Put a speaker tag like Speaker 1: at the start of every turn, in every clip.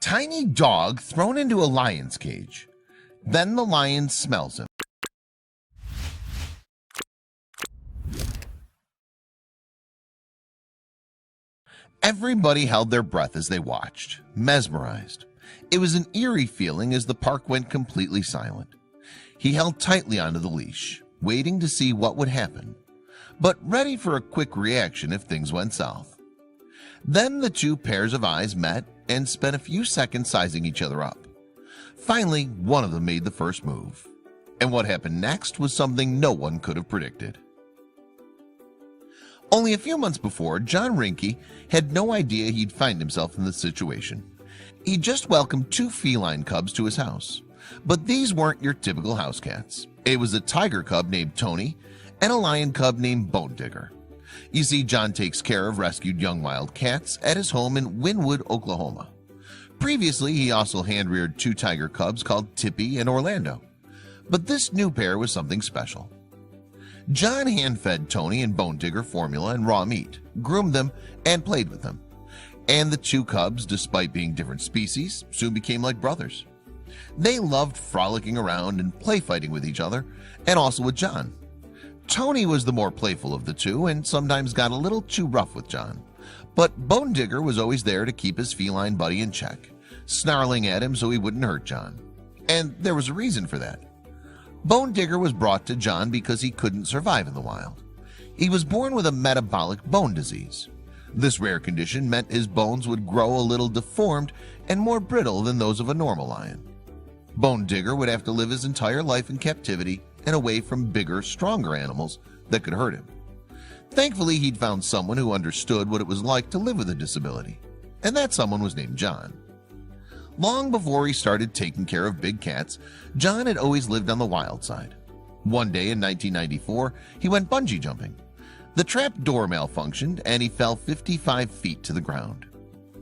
Speaker 1: tiny dog thrown into a lion's cage. Then the lion smells him. Everybody held their breath as they watched, mesmerized. It was an eerie feeling as the park went completely silent. He held tightly onto the leash, waiting to see what would happen, but ready for a quick reaction if things went south. Then the two pairs of eyes met and spent a few seconds sizing each other up. Finally, one of them made the first move. And what happened next was something no one could have predicted. Only a few months before, John Rinke had no idea he'd find himself in this situation. He just welcomed two feline cubs to his house. But these weren't your typical house cats. It was a tiger cub named Tony and a lion cub named Bone Digger. You see, John takes care of rescued young wild cats at his home in Wynwood, Oklahoma. Previously, he also hand-reared two tiger cubs called Tippy and Orlando. But this new pair was something special. John hand-fed Tony and Bone Digger formula and raw meat, groomed them, and played with them. And the two cubs, despite being different species, soon became like brothers. They loved frolicking around and play fighting with each other, and also with John. Tony was the more playful of the two and sometimes got a little too rough with John. But Bone Digger was always there to keep his feline buddy in check, snarling at him so he wouldn't hurt John. And there was a reason for that. Bone Digger was brought to John because he couldn't survive in the wild. He was born with a metabolic bone disease. This rare condition meant his bones would grow a little deformed and more brittle than those of a normal lion. Bone Digger would have to live his entire life in captivity and away from bigger, stronger animals that could hurt him. Thankfully, he'd found someone who understood what it was like to live with a disability, and that someone was named John. Long before he started taking care of big cats, John had always lived on the wild side. One day in 1994, he went bungee jumping. The trap door malfunctioned and he fell 55 feet to the ground.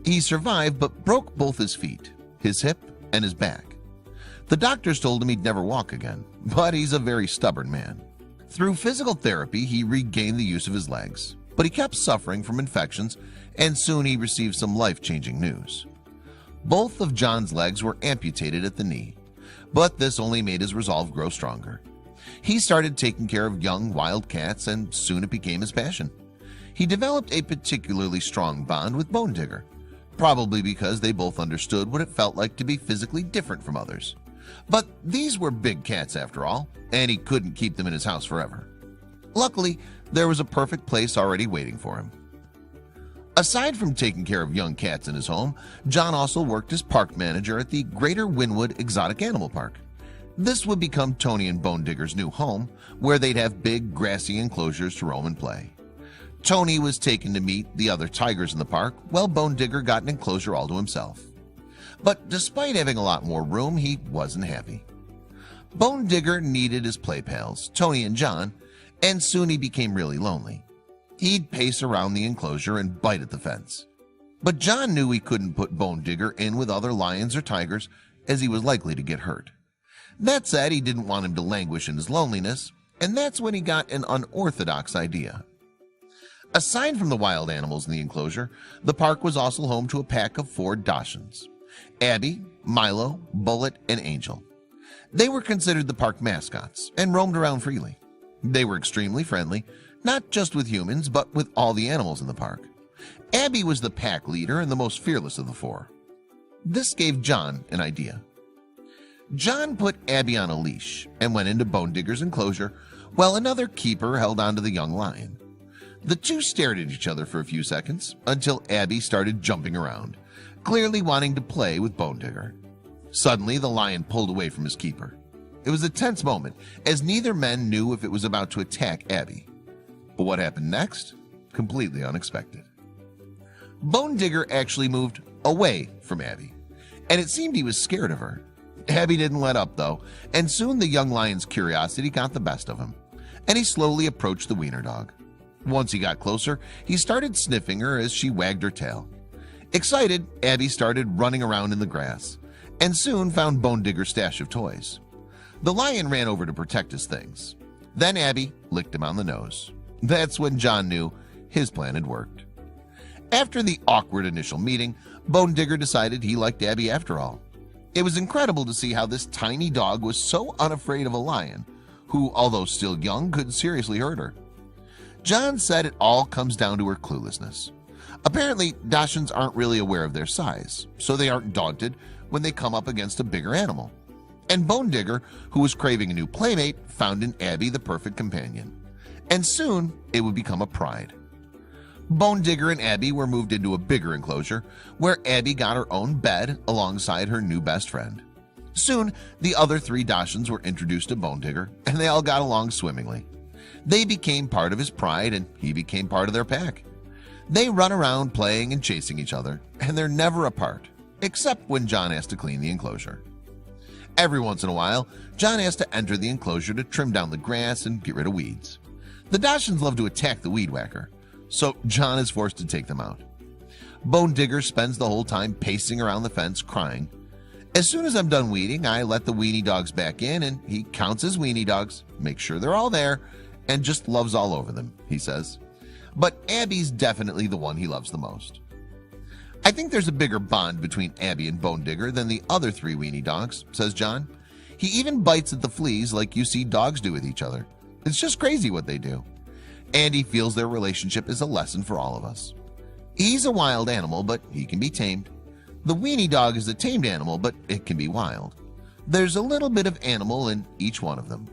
Speaker 1: He survived but broke both his feet, his hip, and his back. The doctors told him he'd never walk again, but he's a very stubborn man. Through physical therapy, he regained the use of his legs, but he kept suffering from infections, and soon he received some life-changing news. Both of John's legs were amputated at the knee, but this only made his resolve grow stronger. He started taking care of young wild cats, and soon it became his passion. He developed a particularly strong bond with Bone Digger, probably because they both understood what it felt like to be physically different from others. But these were big cats after all, and he couldn't keep them in his house forever. Luckily, there was a perfect place already waiting for him. Aside from taking care of young cats in his home, John also worked as park manager at the Greater Wynwood Exotic Animal Park. This would become Tony and Bone Digger's new home, where they'd have big grassy enclosures to roam and play. Tony was taken to meet the other tigers in the park, while Bone Digger got an enclosure all to himself. But despite having a lot more room, he wasn't happy. Bone Digger needed his play pals, Tony and John, and soon he became really lonely. He'd pace around the enclosure and bite at the fence. But John knew he couldn't put Bone Digger in with other lions or tigers, as he was likely to get hurt. That said, he didn't want him to languish in his loneliness, and that's when he got an unorthodox idea. Aside from the wild animals in the enclosure, the park was also home to a pack of 4 Dachshunds: Abby, Milo, Bullet, and Angel. They were considered the park mascots and roamed around freely. They were extremely friendly, not just with humans, but with all the animals in the park. Abby was the pack leader and the most fearless of the 4. This gave John an idea. John put Abby on a leash and went into Bone Digger's enclosure while another keeper held onto the young lion. The two stared at each other for a few seconds until Abby started jumping around, clearly wanting to play with Bone Digger. Suddenly, the lion pulled away from his keeper. It was a tense moment, as neither man knew if it was about to attack Abby. But what happened next? Completely unexpected. Bone Digger actually moved away from Abby, and it seemed he was scared of her. Abby didn't let up, though, and soon the young lion's curiosity got the best of him, and he slowly approached the wiener dog. Once he got closer, he started sniffing her as she wagged her tail. Excited, Abby started running around in the grass, and soon found Bone Digger's stash of toys. The lion ran over to protect his things. Then Abby licked him on the nose. That's when John knew his plan had worked. After the awkward initial meeting, Bone Digger decided he liked Abby after all. It was incredible to see how this tiny dog was so unafraid of a lion, who, although still young, could seriously hurt her. John said it all comes down to her cluelessness. Apparently, Dachshunds aren't really aware of their size, so they aren't daunted when they come up against a bigger animal. And Bone Digger, who was craving a new playmate, found in Abby the perfect companion. And soon, it would become a pride. Bone Digger and Abby were moved into a bigger enclosure, where Abby got her own bed alongside her new best friend. Soon, the other 3 Dachshunds were introduced to Bone Digger, and they all got along swimmingly. They became part of his pride, and he became part of their pack. They run around playing and chasing each other, and they're never apart, except when John has to clean the enclosure. Every once in a while, John has to enter the enclosure to trim down the grass and get rid of weeds. The Dachshunds love to attack the weed whacker, so John is forced to take them out. Bone Digger spends the whole time pacing around the fence crying. As soon as I'm done weeding, I let the weenie dogs back in, and he counts his weenie dogs, makes sure they're all there, and just loves all over them, he says. But Abby's definitely the one he loves the most. I think there's a bigger bond between Abby and Bone Digger than the other 3 weenie dogs, says John. He even bites at the fleas like you see dogs do with each other. It's just crazy what they do. And he feels their relationship is a lesson for all of us. He's a wild animal, but he can be tamed. The weenie dog is a tamed animal, but it can be wild. There's a little bit of animal in each one of them.